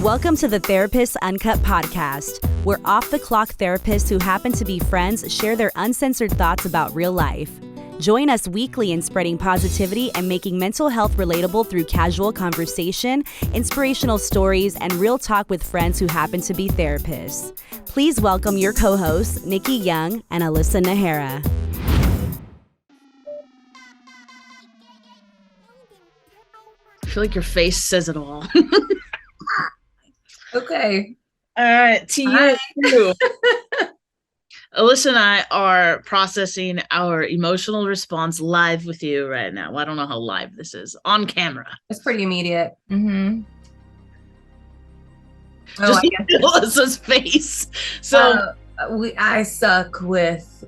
Welcome to the Therapists Uncut Podcast, where off-the-clock therapists who happen to be friends share their uncensored thoughts about real life. Join us weekly in spreading positivity and making mental health relatable through casual conversation, inspirational stories, and real talk with friends who happen to be therapists. Please welcome your co-hosts, Nikki Young and Alyssa Nahara. I feel like your face says it all. Okay. All right, to you. Alyssa and I are processing our emotional response live with you right now. Well, I don't know how live this is. On camera. It's pretty immediate. Mm-hmm. Just look at Alyssa's face. So I suck with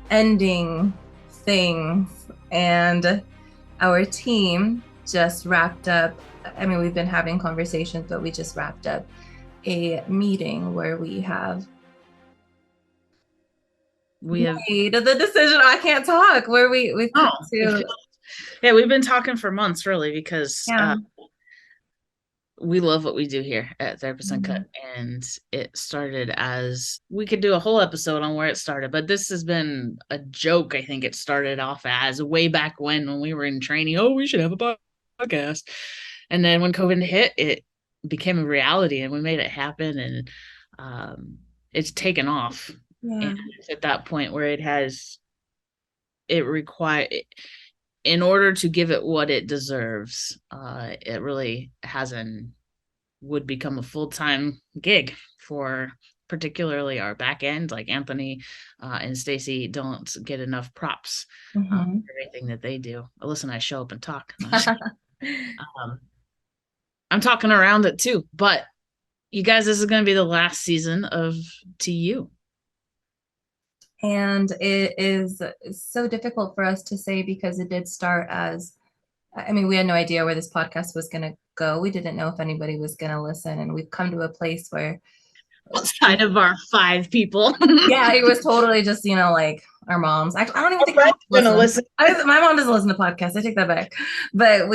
ending things, and our team just wrapped up. I mean, we've been having conversations, but we just wrapped up a meeting where we have made the decision. I can't talk. Where we've we've been talking for months, really, because we love what we do here at Therapists Uncut, and it started as, we could do a whole episode on where it started, but this has been a joke. I think it started off as way back when we were in training. Oh, we should have a podcast. And then when COVID hit, it became a reality, and we made it happen, and it's taken off. Yeah. And it's at that point where in order to give it what it deserves, it really would become a full-time gig for particularly our back end. Like Anthony and Stacy don't get enough props for everything that they do. Alyssa and I show up and talk. I'm talking around it too, but you guys, this is going to be the last season of To You. And it is so difficult for us to say, because it did start as, I mean, we had no idea where this podcast was going to go. We didn't know if anybody was going to listen. And we've come to a place where, outside of our 5 people. Yeah, it was totally just, like our moms. I don't even think my mom going to listen. My mom doesn't listen to podcasts. I take that back. But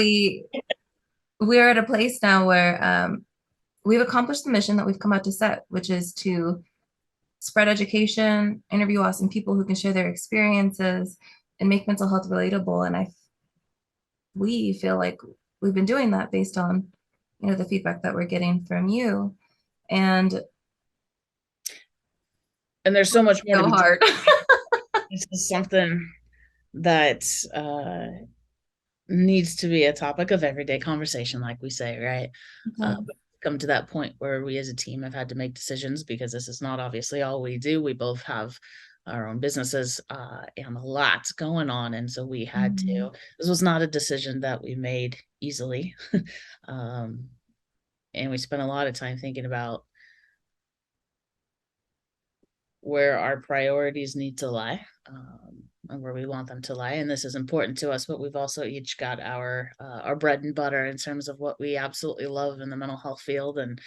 we're at a place now where we've accomplished the mission that we've come out to set, which is to spread education, interview awesome people who can share their experiences, and make mental health relatable. And we feel like we've been doing that based on, the feedback that we're getting from you. And there's so much more. So hard. This is something that needs to be a topic of everyday conversation, like we say, right? Come to that point where we as a team have had to make decisions, because this is not obviously all we do. We both have our own businesses and a lot going on, and so we had to. This was not a decision that we made easily, and we spent a lot of time thinking about where our priorities need to lie, and where we want them to lie. And this is important to us, but we've also each got our bread and butter in terms of what we absolutely love in the mental health field. And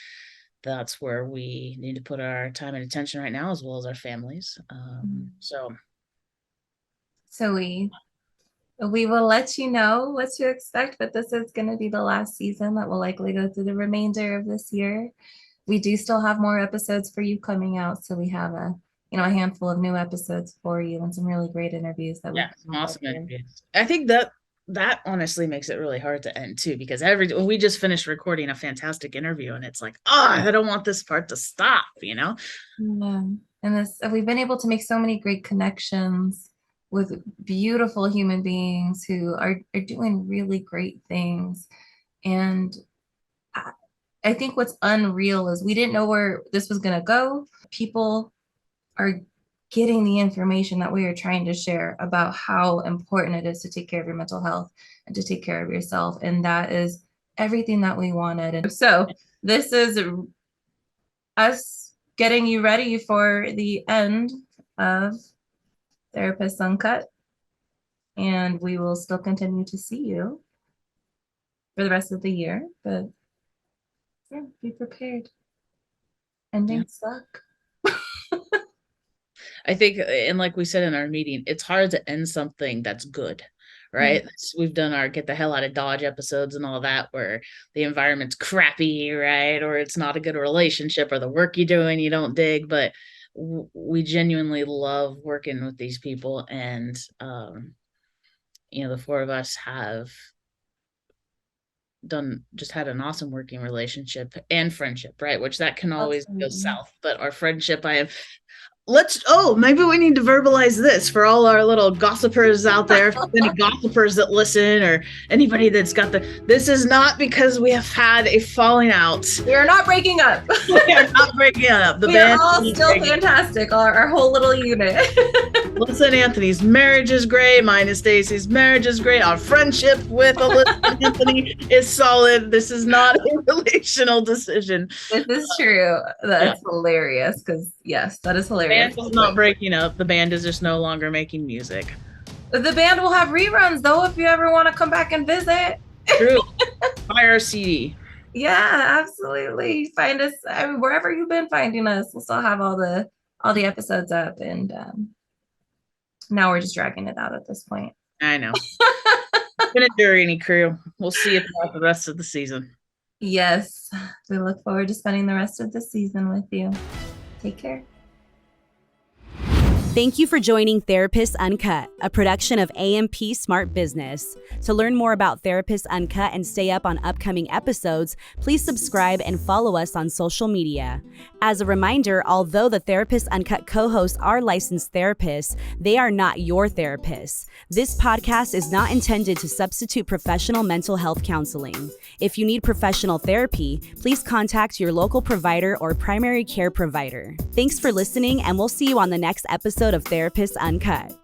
that's where we need to put our time and attention right now, as well as our families. So we will let you know what to expect, but this is going to be the last season that will likely go through the remainder of this year. We do still have more episodes for you coming out. So we have a handful of new episodes for you, and some really great interviews that some awesome interviews. I think that honestly makes it really hard to end too, because when we just finished recording a fantastic interview, and it's like, I don't want this part to stop, Yeah. And we've been able to make so many great connections with beautiful human beings who are doing really great things. And I think what's unreal is we didn't know where this was going to go. People are getting the information that we are trying to share about how important it is to take care of your mental health and to take care of yourself. And that is everything that we wanted. And so this is us getting you ready for the end of Therapists Uncut. And we will still continue to see you for the rest of the year. But be prepared. Endings suck. I think, and like we said in our meeting, it's hard to end something that's good, right? We've done our get the hell out of Dodge episodes and all that, where the environment's crappy, right? Or it's not a good relationship, or the work you're doing you don't dig. But we genuinely love working with these people, and the four of us have just had an awesome working relationship and friendship, right? Which that can always go south, but our friendship, maybe we need to verbalize this for all our little gossipers out there. If there's any gossipers that listen, or anybody that's got this is not because we have had a falling out. We are not breaking up. We are not breaking up. We are all still fantastic, our whole little unit. Alyssa and Anthony's marriage is great. Mine and Stacy's marriage is great. Our friendship with Alyssa and Anthony is solid. This is not a relational decision. This is true. That's hilarious, because yes, that is hilarious. The band is not breaking up. The band is just no longer making music. The band will have reruns, though, if you ever want to come back and visit. True. Buy our CD. Yeah, absolutely. Find us wherever you've been finding us. We'll still have all the episodes up, and now we're just dragging it out at this point. I know. It's been a journey, crew. We'll see you throughout the rest of the season. Yes, we look forward to spending the rest of the season with you. Take care. Thank you for joining Therapists Uncut, a production of AMP Smart Business. To learn more about Therapists Uncut and stay up on upcoming episodes, please subscribe and follow us on social media. As a reminder, although the Therapists Uncut co-hosts are licensed therapists, they are not your therapists. This podcast is not intended to substitute professional mental health counseling. If you need professional therapy, please contact your local provider or primary care provider. Thanks for listening, and we'll see you on the next episode of Therapists Uncut.